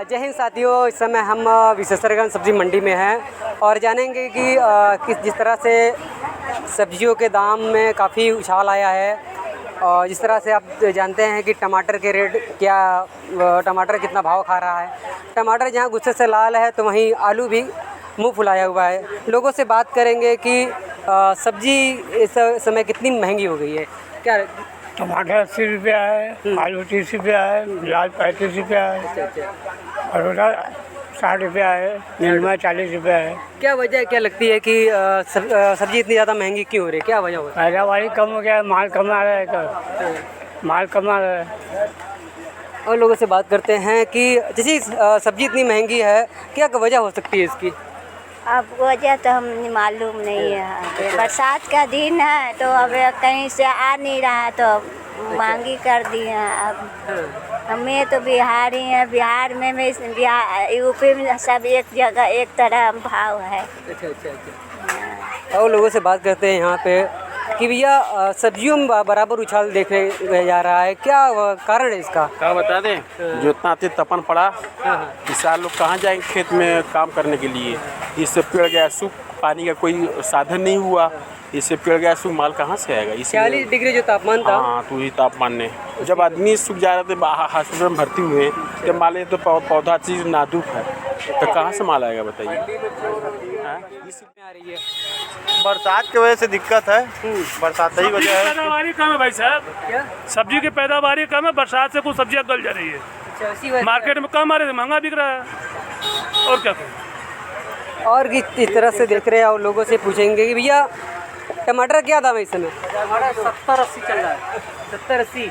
जय हिंद साथियों, इस समय हम विशेषरगंज सब्जी मंडी में हैं और जानेंगे कि जिस तरह से सब्जियों के दाम में काफ़ी उछाल आया है और जिस तरह से आप जानते हैं कि टमाटर के रेट टमाटर कितना भाव खा रहा है। टमाटर जहाँ गुस्से से लाल है तो वहीं आलू भी मुंह फुलाया हुआ है। लोगों से बात करेंगे कि सब्जी इस समय कितनी महंगी हो गई है। क्या टमाटर 80 रुपया है, आलू 30 रुपया है, प्याज 35 रुपया है, करोड़ा 60 रुपया है, नीलमा 40 रुपया है। क्या वजह क्या लगती है कि सब्जी इतनी ज़्यादा महंगी क्यों हो रही है? क्या वजह हो रही है? पैदावारी कम हो गया है, माल कम आ रहा है, माल कम आ रहा है। और लोगों से बात करते हैं कि जैसी सब्जी इतनी महंगी है, क्या वजह हो सकती है इसकी? अब वजह तो हम मालूम नहीं है। बरसात का दिन है तो अब कहीं से आ नहीं रहा है तो महंगी कर दी है। अब हमें तो बिहारी हैं, बिहार में यूपी में सब एक जगह एक तरह भाव है। अच्छा। और लोगों से बात करते हैं यहाँ पे कि भैया सब्जियों में बराबर उछाल देखने जा रहा है, क्या कारण है इसका? क्या बता दें, जो इतना अति तपन पड़ा, किसान लोग कहाँ जाएंगे खेत में काम करने के लिए। इससे पेड़ गया सूख, पानी का कोई साधन नहीं हुआ, इससे पेड़ गया सूख, माल कहाँ से आएगा? 40 डिग्री जो तापमान था। हाँ, तो ये तापमान ने जब आदमी सूख जा रहे थे हॉस्पिटल में भर्ती हुए, जब माले तो पौधा चीज़ नाजुक है तो कहाँ से माल आएगा बताइए। आ रही है बरसात की वजह से दिक्कत है, बरसात ही वजह है। पैदावारी कम है भाई साहब, क्या? सब्जी की पैदावारी कम है, बरसात से कुछ सब्जियां गल जा रही है। अच्छा, इसी वजह मार्केट में कम आ रही है, महंगा बिक रहा है। और क्या करें? और इस तरह से देख रहे हैं और लोगों से पूछेंगे कि भैया टमाटर क्या दाम है इस समय? टमाटर 70-80 चल रहा है। 70-80।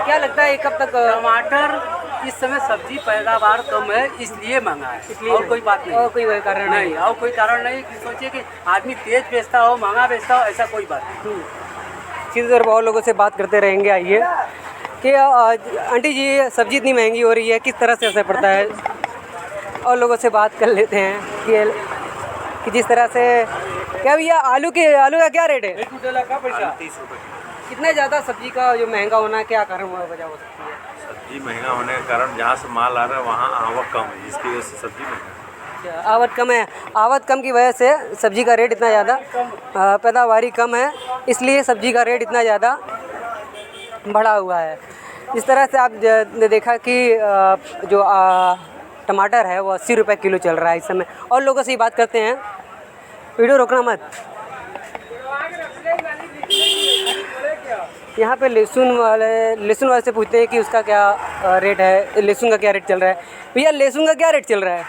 क्या लगता है कब तक? टमाटर इस समय सब्जी पैदावार कम है इसलिए महंगा है, और कोई बात नहीं। और कोई कारण नहीं, और कोई कारण नहीं कि सोचिए कि आदमी तेज बेचता हो, महंगा बेचता हो, ऐसा कोई बात नहीं। सीधे तौर पर और लोगों से बात करते रहेंगे। आइए कि आंटी जी, सब्जी इतनी महंगी हो रही है, किस तरह से असर पड़ता है? और लोगों से बात कर लेते हैं कि जिस तरह से क्या भैया आलू का क्या रेट है? 30 रुपये। कितना ज़्यादा सब्जी का जो महंगा होना क्या कारण वजह हो सकती है? सब्जी महंगा होने के कारण जहाँ से माल आ रहा है वहाँ आवक कम है, जिसकी वजह से सब्जी महंगा है। आवक कम है, आवक कम की वजह से सब्जी का रेट इतना ज़्यादा, पैदावारी कम है इसलिए सब्जी का रेट इतना ज़्यादा बढ़ा हुआ है। इस तरह से आप देखा कि जो टमाटर है वो 80 रुपये किलो चल रहा है इस समय। और लोगों से ही बात करते हैं, वीडियो रोकना मत। यहाँ पे लहसुन वाले से पूछते हैं कि उसका क्या रेट है, लहसुन का क्या रेट चल रहा है। भैया लहसुन का क्या रेट चल रहा है?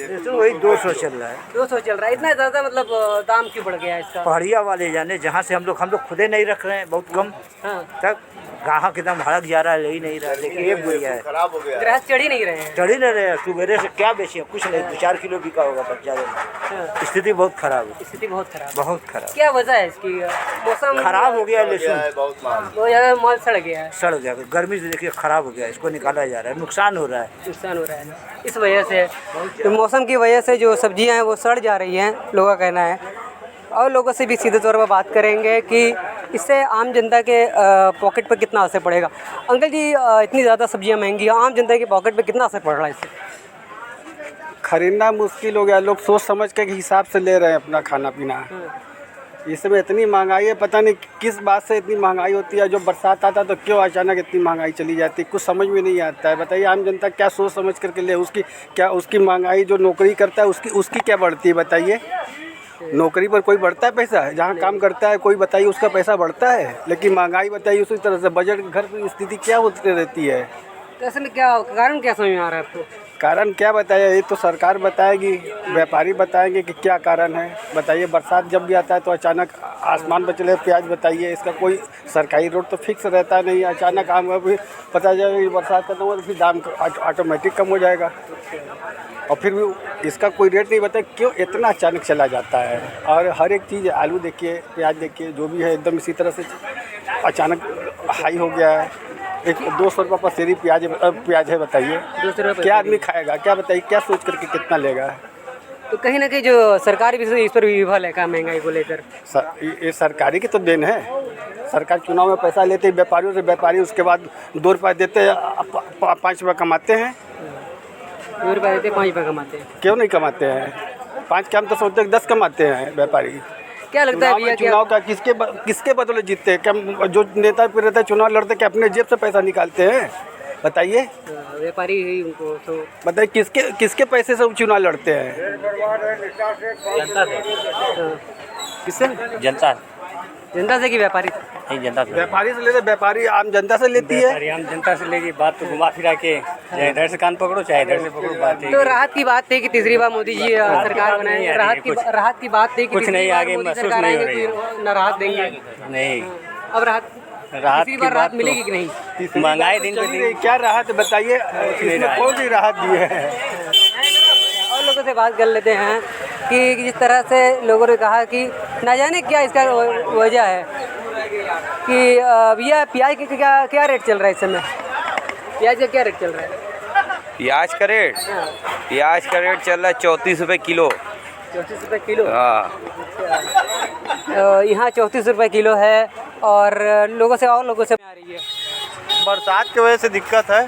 लहसुन वही 200 चल रहा है। 200 चल रहा है। इतना ज़्यादा मतलब दाम क्यों बढ़ गया है इसका? पहाड़िया वाले जाने, जहाँ से हम लोग खुदे नहीं रख रहे हैं, बहुत कम। हाँ, तब ग्राहक एकदम भड़क जा रहा है, ले ही नहीं रहा। लेकिन एक बढ़िया है, खराब हो गया। ग्राहक चढ़ ही नहीं रहे हैं। चढ़ ही नहीं रहे। सुबेरे से क्या बेचे, कुछ नहीं, 2-4 किलो बिका होगा बच्चा। स्थिति बहुत खराब है, स्थिति बहुत खराब। बहुत खराब। क्या वजह है इसकी? मौसम खराब हो गया लहसुन, बहुत माल। बहुत ज़्यादा माल सड़ गया है। सड़ गया, गर्मी से देखिए खराब हो गया, इसको निकाला जा रहा है, नुकसान हो रहा है। नुकसान हो रहा है इस वजह से, तो मौसम की वजह से जो सब्जियां हैं वो सड़ जा रही हैं, लोगों का कहना है। और लोगों से भी सीधे तौर पर बात करेंगे कि इससे आम जनता के पॉकेट पर कितना असर पड़ेगा। अंकल जी, इतनी ज़्यादा सब्जियां महंगी हैं, आम जनता के पॉकेट पर कितना असर पड़ रहा है इससे? खरीदना मुश्किल हो गया, लोग सोच समझ के हिसाब से ले रहे हैं अपना खाना पीना। इस समय इतनी महंगाई है, पता नहीं किस बात से इतनी महंगाई होती है। जो बरसात आता है तो क्यों अचानक इतनी महंगाई चली जाती है, कुछ समझ में नहीं आता है। बताइए आम जनता क्या सोच समझ करके ले, उसकी महंगाई, जो नौकरी करता है उसकी क्या बढ़ती है बताइए? नौकरी पर कोई बढ़ता है पैसा? जहाँ काम करता है कोई बताइए उसका पैसा बढ़ता है? लेकिन महंगाई बताइए उसी तरह से। बजट घर की स्थिति क्या होती रहती है? तो ऐसे में क्या कारण क्या समझ में आ रहा है आपको? कारण क्या बताइए, ये तो सरकार बताएगी, व्यापारी बताएंगे कि क्या कारण है। बताइए बरसात जब भी आता है तो अचानक आसमान पर चले प्याज, बताइए इसका कोई सरकारी रेट तो फिक्स रहता नहीं। अचानक आम भी पता जाएगा बरसात खत्म हो तो फिर दाम ऑटोमेटिक कम हो जाएगा, और फिर भी इसका कोई रेट नहीं बताए क्यों इतना अचानक चला जाता है। और हर एक चीज़, आलू देखिए, प्याज देखिए, जो भी है एकदम इसी तरह से अचानक हाई हो गया है। 200 रुपये पसेरी प्याज है, बताइए 200 रुपये क्या आदमी खाएगा? क्या बताइए, क्या सोच करके कितना लेगा? तो कहीं ना कहीं जो सरकार भी इस पर विफल है, क्या महंगाई को लेकर? ये सरकारी की तो देन है। सरकार चुनाव में पैसा लेते है व्यापारियों से, व्यापारी उसके बाद 2 रुपये देते हैं, 5 रुपये कमाते हैं। 2 रुपये देते 5 रुपये कमाते हैं। क्यों नहीं कमाते हैं? 5 के हम तो सोचते हैं 10 कमाते हैं व्यापारी। क्या लगता है भैया, चुनाव का किसके बदले जीतते हैं? क्या जो नेता फिर रहता है चुनाव लड़ते क्या अपने जेब से पैसा निकालते हैं? बताइए। व्यापारी ही उनको तो बताइए किसके पैसे से चुनाव लड़ते हैं? जनता से। किससे? जनता से कि व्यापारी? नहीं, जनता से। व्यापारी से लेते, व्यापारी आम जनता से लेती है। आम जनता से लेगी बात तो घुमा फिरा के, चाहे इधर से कान पकड़ो चाहे इधर से पकड़ो, बात है। तो राहत की बात थी कि तीसरी बार मोदी जी सरकार बनाए, राहत की बात थी कि कुछ नहीं आगे महसूस नहीं हो रही है। न राहत देंगे। नहीं, अब राहत की बार राहत बात मिलेगी कि नहीं? महंगाई दिन पे दिन। क्या राहत बताइए, इसमें कौन सी राहत दी है? और लोगों से बात कर लेते हैं कि जिस तरह से लोगों ने कहा कि ना जाने क्या इसका वजह है कि भैया प्याज के क्या रेट चल रहा है इस समय? प्याज का क्या रेट चल रहा है? प्याज का रेट चल रहा है 34 रुपये किलो। 34 रुपये किलो? हाँ, यहाँ 34 रुपये किलो है। और लोगों से आ रही है। बरसात की वजह से दिक्कत है,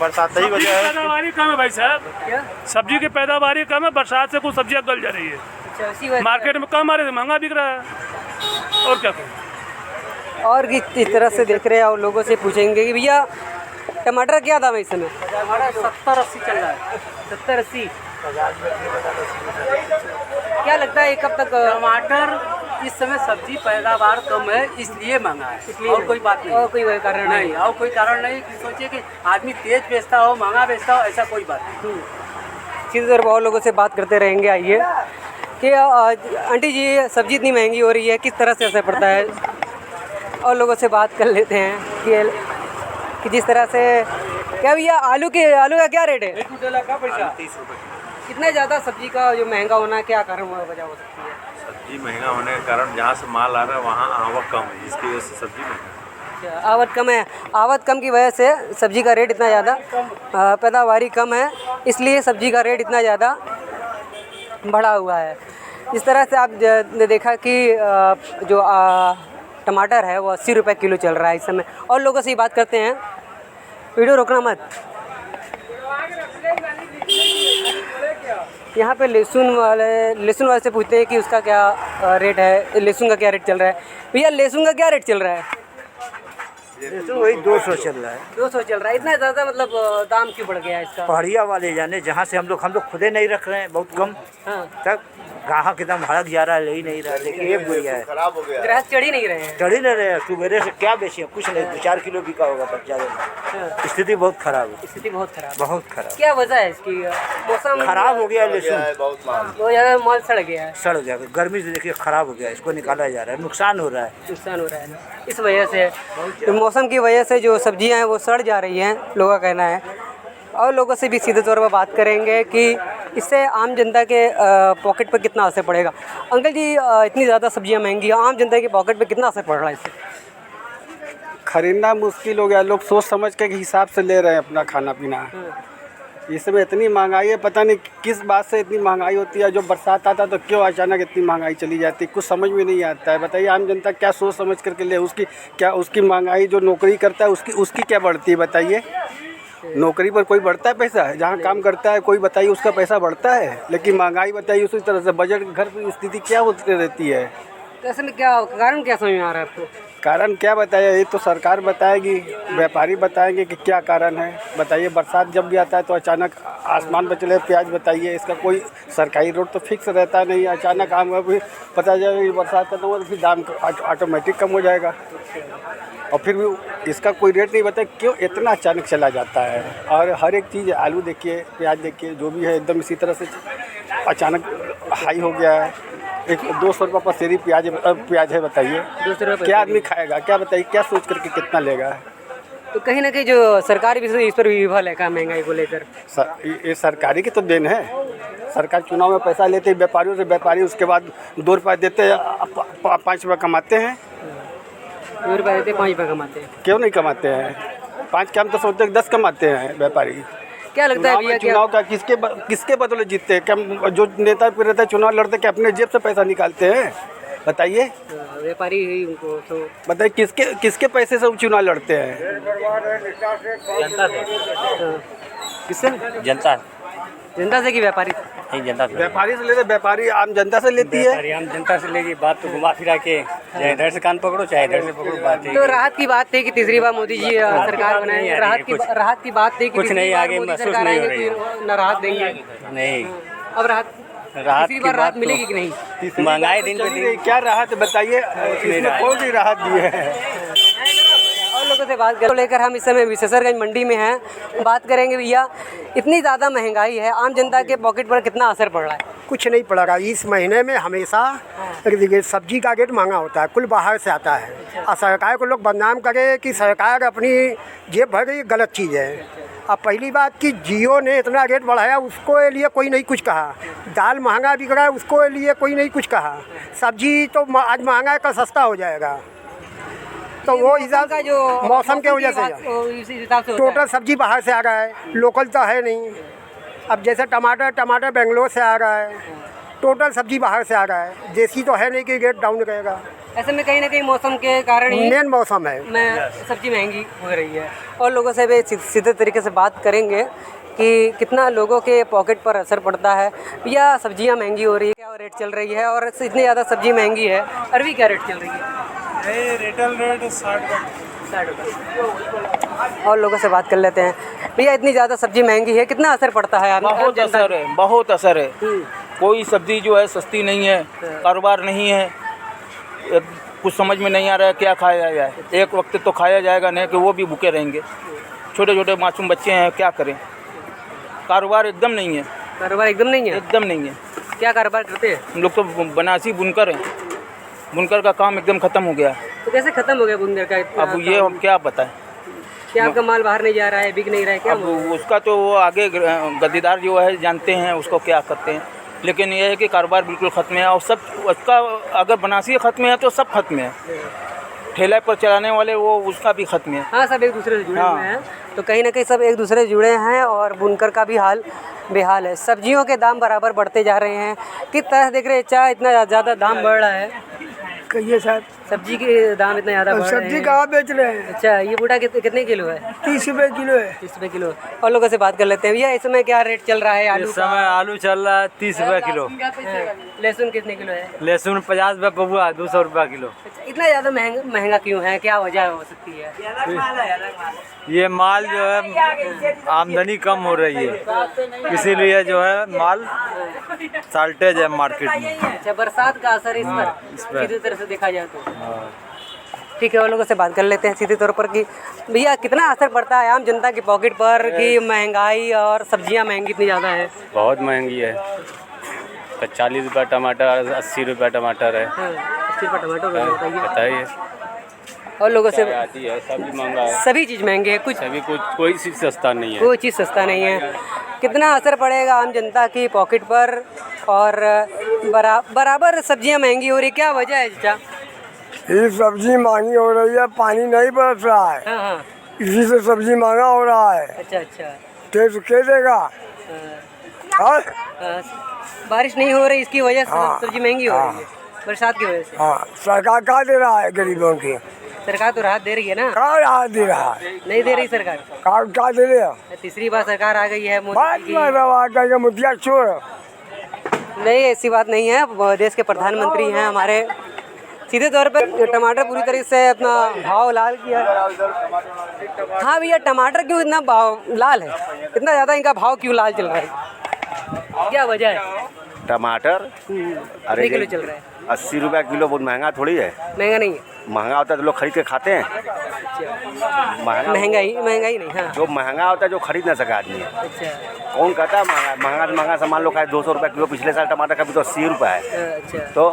बरसात ही वजह है। पैदावारी कम है भाई साहब, क्या सब्जी की पैदावारी कम है, बरसात से कुछ सब्जियां गल जा रही है। अच्छा, इसी वजह से। मार्केट में कम आ रही है, महंगा बिक रहा है, और क्या करें। और इस तरह से देख रहे हैं और लोगों से पूछेंगे कि भैया टमाटर क्या दाम है इस समय? टमाटर 70-80 चल रहा है। 70-80। क्या लगता है कब तक? टमाटर इस समय सब्जी पैदावार कम है इसलिए महंगा है, इसलिए और कोई बात नहीं। और कोई कारण नहीं, और कोई कारण नहीं कि सोचिए कि आदमी तेज बेचता हो महंगा बेचता हो, ऐसा कोई बात नहीं। सीधे तौर पर और लोगों से बात करते रहेंगे। आइए कि आंटी जी सब्जी इतनी महंगी हो रही है, किस तरह से असर पड़ता है? और लोगों से बात कर लेते हैं कि जिस तरह से क्या भैया आलू का क्या रेट है? 30 रुपये। इतना ज़्यादा सब्जी का जो महंगा होना क्या कारण वजह हो सकती है? सब्जी महंगा होने के कारण जहाँ से माल आ रहा है वहाँ आवक कम है, जिसकी वजह से सब्जी महंगा है। आवक कम है, आवक कम की वजह से सब्जी का रेट इतना ज़्यादा, पैदावारी कम है इसलिए सब्जी का रेट इतना ज़्यादा बढ़ा हुआ है। इस तरह से आप ने देखा कि जो टमाटर है वो 80 रुपये किलो चल रहा है इस समय। और लोगों से ही बात करते हैं, वीडियो रोकना मत। यहाँ पे लहसुन वाले से पूछते हैं कि उसका क्या रेट है, लहसुन का क्या रेट चल रहा है? भैया लहसुन का क्या रेट चल रहा है? लहसुन वही 200 चल रहा है। 200 चल रहा है। इतना ज़्यादा मतलब दाम क्यों बढ़ गया इसका? पहाड़िया वाले जाने, जहाँ से हम लोग खुदे नहीं रख रहे हैं, बहुत कम। हाँ, तक ग्राहक एकदम हड़क जा रहा है, ले ही नहीं रहा। देखिए ये बुढ़िया है, ग्राहक चढ़ ही नहीं रहे हैं। चढ़ ही नहीं रहे। सुबह से क्या बेचे, कुछ नहीं, 2-4 किलो बिका होगा बस, ज़्यादा नहीं। स्थिति बहुत खराब है, स्थिति बहुत खराब। बहुत खराब। क्या वजह है इसकी? मौसम खराब हो गया, लहसुन बहुत ज़्यादा माल सड़ गया है। सड़ गया, गर्मी से देखिए खराब हो गया, इसको निकाला जा रहा है, नुकसान हो रहा है। नुकसान हो रहा है इस वजह से, तो मौसम की वजह से जो सब्जियां हैं वो सड़ जा रही हैं, लोगों का कहना है। और लोगों से भी सीधे तौर पर बात करेंगे कि इससे आम जनता के पॉकेट पर कितना असर पड़ेगा। अंकल जी इतनी ज़्यादा सब्जियां महंगी, आम जनता के पॉकेट पर कितना असर पड़ रहा है इससे? खरीदना मुश्किल हो गया, लोग सोच समझ के हिसाब से ले रहे हैं अपना खाना पीना। इस समय इतनी महंगाई है, पता नहीं किस बात से इतनी महंगाई होती है। जो बरसात आता तो क्यों अचानक इतनी महंगाई चली जाती है, कुछ समझ में नहीं आता है। बताइए आम जनता क्या सोच समझ करके ले, उसकी महंगाई जो नौकरी करता है उसकी क्या बढ़ती है? बताइए, नौकरी पर कोई बढ़ता है पैसा? जहाँ काम करता है कोई बताइए उसका पैसा बढ़ता है, लेकिन महंगाई बताइए उसी तरह से। बजट घर की स्थिति क्या होती रहती है? तो ऐसे में क्या कारण क्या समझ में आ रहा है आपको? कारण क्या बताया, ये तो सरकार बताएगी, व्यापारी बताएंगे कि क्या कारण है। बताइए, बरसात जब भी आता है तो अचानक आसमान पर चले प्याज। बताइए, इसका कोई सरकारी रेट तो फिक्स रहता नहीं, अचानक आम भी पता जाएगा कि बरसात का तो फिर दाम ऑटोमेटिक कम हो जाएगा। और फिर भी इसका कोई रेट नहीं बताया क्यों इतना अचानक चला जाता है। और हर एक चीज़, आलू देखिए, प्याज देखिए, जो भी है एकदम इसी तरह से अचानक हाई हो गया है। 200 रुपये पसेरी प्याज है। बताइए 200 रुपये क्या आदमी खाएगा? क्या बताइए, क्या सोच करके कितना लेगा? तो कहीं ना कहीं जो सरकार भी इस पर विफल है का महंगाई को लेकर। ये सरकारी की तो देन है। सरकार चुनाव में पैसा लेते है व्यापारियों से, व्यापारी उसके बाद 2 रुपये देते हैं, 5 रुपये कमाते हैं। 2 रुपये देते 5 रुपये कमाते हैं। क्यों नहीं कमाते हैं? 5 के हम तो सोचते हैं 10 कमाते हैं व्यापारी। क्या लगता है भैया, चुनाव का किसके बदले जीतते हैं? क्या जो नेता फिर रहता है चुनाव लड़ते क्या अपने जेब से पैसा निकालते हैं? बताइए, व्यापारी ही उनको तो बताइए किसके पैसे से वो चुनाव लड़ते हैं? किससे? जनता जनता से कि व्यापारी? नहीं, जनता व्यापारी से लेते, व्यापारी आम जनता से लेती है। आम जनता से लेगी, बात तो घुमा फिरा के चाहे इधर से कान पकड़ो चाहे इधर से पकड़ो, बात है। तो राहत की बात थी कि तीसरी बार मोदी जी सरकार बनाए, राहत की बात थी कि कुछ नहीं आगे महसूस नहीं हो रही है। न राहत देंगे। नहीं, अब राहत तीसरी बार राहत मिलेगी कि नहीं? महंगाई दिन पे दिन क्या राहत बताइए, इसमें कौन सी राहत दी है? और लोगों से बात कर लेकर हम इस समय विशेषरगंज मंडी में हैं। बात करेंगे भैया, इतनी ज़्यादा महंगाई है, आम जनता के पॉकेट पर कितना असर पड़ रहा है? कुछ नहीं पड़ेगा। इस महीने में हमेशा देखिए सब्जी का रेट महंगा होता है, कुल बाहर से आता है। और सरकार को लोग बदनाम करे कि सरकार अपनी जेब भर गई, गलत चीज़ है। अब पहली बात कि जियो ने इतना रेट बढ़ाया, उसको लिए कोई नहीं कुछ कहा। दाल महंगा बिक रहा है, उसको लिए कोई नहीं कुछ कहा। सब्जी तो आज महंगा है, कल सस्ता हो जाएगा। तो वो हिसाब का जो मौसम के वजह से टोटल सब्जी बाहर से आ रहा है, लोकल तो है नहीं। अब जैसे टमाटर बेंगलोर से आ रहा है, टोटल सब्जी बाहर से आ रहा है, देसी तो है नहीं कि रेट डाउन रहेगा। ऐसे में कहीं ना कहीं मौसम के कारण ही मेन मौसम है, सब्जी महंगी हो रही है। और लोगों से भी सीधे तरीके से बात करेंगे कि कितना लोगों के पॉकेट पर असर पड़ता है। या सब्जियां महंगी हो रही है, क्या रेट चल रही है? और इतनी ज़्यादा सब्जी महंगी है, अरवी क्या रेट चल रही है? रिटेल रेट 60 और लोगों से बात कर लेते हैं। भैया, इतनी ज़्यादा सब्जी महंगी है, कितना असर पड़ता है? बहुत असर है, बहुत असर है। कोई सब्जी जो है सस्ती नहीं है, कारोबार नहीं है, कुछ समझ में नहीं आ रहा है क्या खाया जाए। एक वक्त तो खाया जाएगा नहीं कि वो भी भूखे रहेंगे। छोटे छोटे मासूम बच्चे हैं, क्या करें? कारोबार एकदम नहीं है। कारोबार एकदम नहीं है? एकदम नहीं है। क्या कारोबार करते हैं? हम लोग तो बनासी बुनकर हैं, बुनकर का काम एकदम ख़त्म हो गया। तो कैसे ख़त्म हो गया बुनकर का? अब ये हम क्या बताएं? क्या आपका माल बाहर नहीं जा रहा है, बिक नहीं रहा है क्या? अब उसका तो वो आगे गद्दीदार जो है जानते हैं उसको क्या करते हैं, लेकिन ये है कि कारोबार बिल्कुल ख़त्म है। और सब उसका अगर बनासी ख़त्म है तो सब ख़त्म है। ठेला पर चलाने वाले वो उसका भी ख़त्म है। हाँ, सब एक दूसरे से जुड़े हुए हैं। तो कहीं ना कहीं सब एक दूसरे से जुड़े हैं और बुनकर का भी हाल बेहाल है। सब्जियों के दाम बराबर बढ़ते जा रहे हैं। किस तरह देख रहे हैं चाय इतना ज़्यादा दाम बढ़ रहा है? कहिए सर। सब्जी के दाम इतना ज़्यादा बढ़ रहे हैं। सब्जी कहाँ बेच रहे हैं? अच्छा, ये बूढ़ा कितने किलो है? 30 रुपये किलो है। 30 रुपये किलो। और लोगों से बात कर लेते हैं। भैया, इस समय क्या रेट चल रहा है आलू? इस समय आलू चल रहा है 30 रुपये किलो। लहसुन कितने किलो है? लहसुन 50 रुपये पौवा, 200 रुपये किलो। इतना ज़्यादा महंगा क्यों है? क्या वजह हो सकती है? ये माल जो है आमदनी कम हो रही है, इसीलिए जो है माल शॉर्टेज है मार्केट में। अच्छा, बरसात का असर इस पर सीधी तरह से देखा जाए तो। ठीक है, और लोगों से बात कर लेते हैं सीधे तौर पर कि भैया कितना असर पड़ता है आम जनता के पॉकेट पर कि महंगाई और सब्जियां महंगी इतनी ज़्यादा है? बहुत महंगी है। 40 रुपये टमाटर, 80 रुपये टमाटर है। 80 रुपये टमाटर बताइए। और लोगों से आती है, सभी महंगा है, सभी चीज़ महंगे है, कुछ सभी कुछ कोई चीज़ सस्ता नहीं है, कोई चीज़ सस्ता नहीं है। कितना असर पड़ेगा आम जनता की पॉकेट पर? और बराबर सब्जियां महंगी हो रही, क्या वजह है चाचा? ये सब्जी महंगी हो रही है, पानी नहीं बरस रहा है। हाँ, इसी से सब्जी महंगा हो रहा है। अच्छा अच्छा। तो क्या देगा? बारिश नहीं हो रही, इसकी वजह से सब्जी महंगी हो रही है, बरसात की वजह से। हाँ, सरकार क्या दे रहा है गरीबों की? सरकार तो राहत दे रही है ना? क्या राहत दे रहा है? नहीं दे रही सरकार। क्या दे रही है? तीसरी बार सरकार आ गई है मोदी की। मुखिया चोर। नहीं, ऐसी बात नहीं है। देश के प्रधानमंत्री हैं हमारे। सीधे तौर पर टमाटर पूरी तरीके से अपना भाव लाल किया। हाँ भैया, टमाटर क्यों इतना भाव लाल है? इतना ज़्यादा इनका भाव क्यों लाल चल रहा है? क्या वजह है? टमाटर अरे किलो चल रहा है 80 रुपये किलो। बहुत महंगा थोड़ी है। महंगा नहीं है। महंगा होता है तो लोग खरीद के खाते हैं। महंगाई नहीं। हाँ, जो महंगा होता है जो खरीद ना सके आदमी। अच्छा, कौन कहता है महंगा महंगा सामान लोग खाए? 200 रुपये किलो। पिछले साल टमाटर का भी तो 80 रुपये है। अच्छा, तो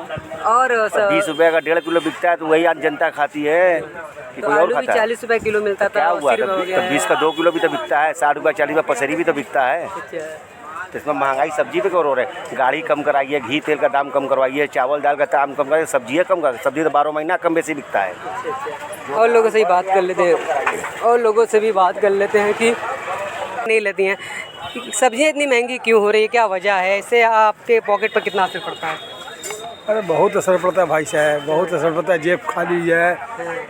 और 20 रुपये का 1.5 किलो बिकता है, तो वही आज जनता खाती है कि तो कोई और आलू भी खाता है? 40 रुपये किलो मिलता था, क्या हुआ? 20 का 2 किलो भी तो बिकता है। 60 रुपये 40 रुपये पसेरी भी तो बिकता है। तो इसमें महंगाई सब्जी पे क्यों हो रहा है? गाड़ी कम कराइए, घी तेल का दाम कम करवाइए, चावल दाल का दाम कम कराइए, सब्जियाँ कम कर। सब्जी तो 12 महीना कम बेसी बिकता है। और लोगों से भी बात कर लेते हैं कि नहीं लेती हैं। सब्जियाँ इतनी महंगी क्यों हो रही है, क्या वजह है? इससे आपके पॉकेट पर कितना असर पड़ता है? अरे बहुत असर पड़ता है भाई साहब, बहुत असर पड़ता है। जेब खाली है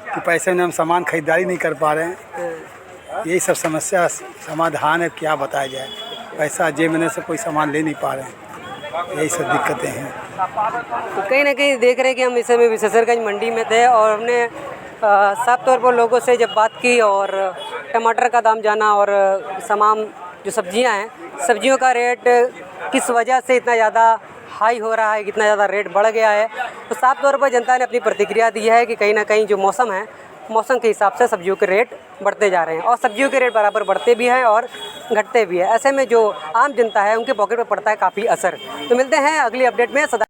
कि पैसे में हम सामान खरीदारी नहीं कर पा रहे हैं। यही सब समस्या समाधान है, क्या बताया जाए। पैसा जेब में से कोई सामान ले नहीं पा रहे हैं, यही सब दिक्कतें हैं। तो कहीं ना कहीं देख रहे हैं कि हम इस समय विशेषरगंज मंडी में थे और हमने साफ तौर पर लोगों से जब बात की और टमाटर का दाम जाना और तमाम जो सब्जियां हैं, सब्जियों का रेट किस वजह से इतना ज़्यादा हाई हो रहा है, कितना ज़्यादा रेट बढ़ गया है, तो साफ तौर पर जनता ने अपनी प्रतिक्रिया दी है कि कहीं ना कहीं जो मौसम है, मौसम के हिसाब से सब्जियों के रेट बढ़ते जा रहे हैं और सब्जियों के रेट बराबर बढ़ते भी हैं और घटते भी हैं। ऐसे में जो आम जनता है उनके पॉकेट पर पड़ता है काफ़ी असर। तो मिलते हैं अगली अपडेट में। सदा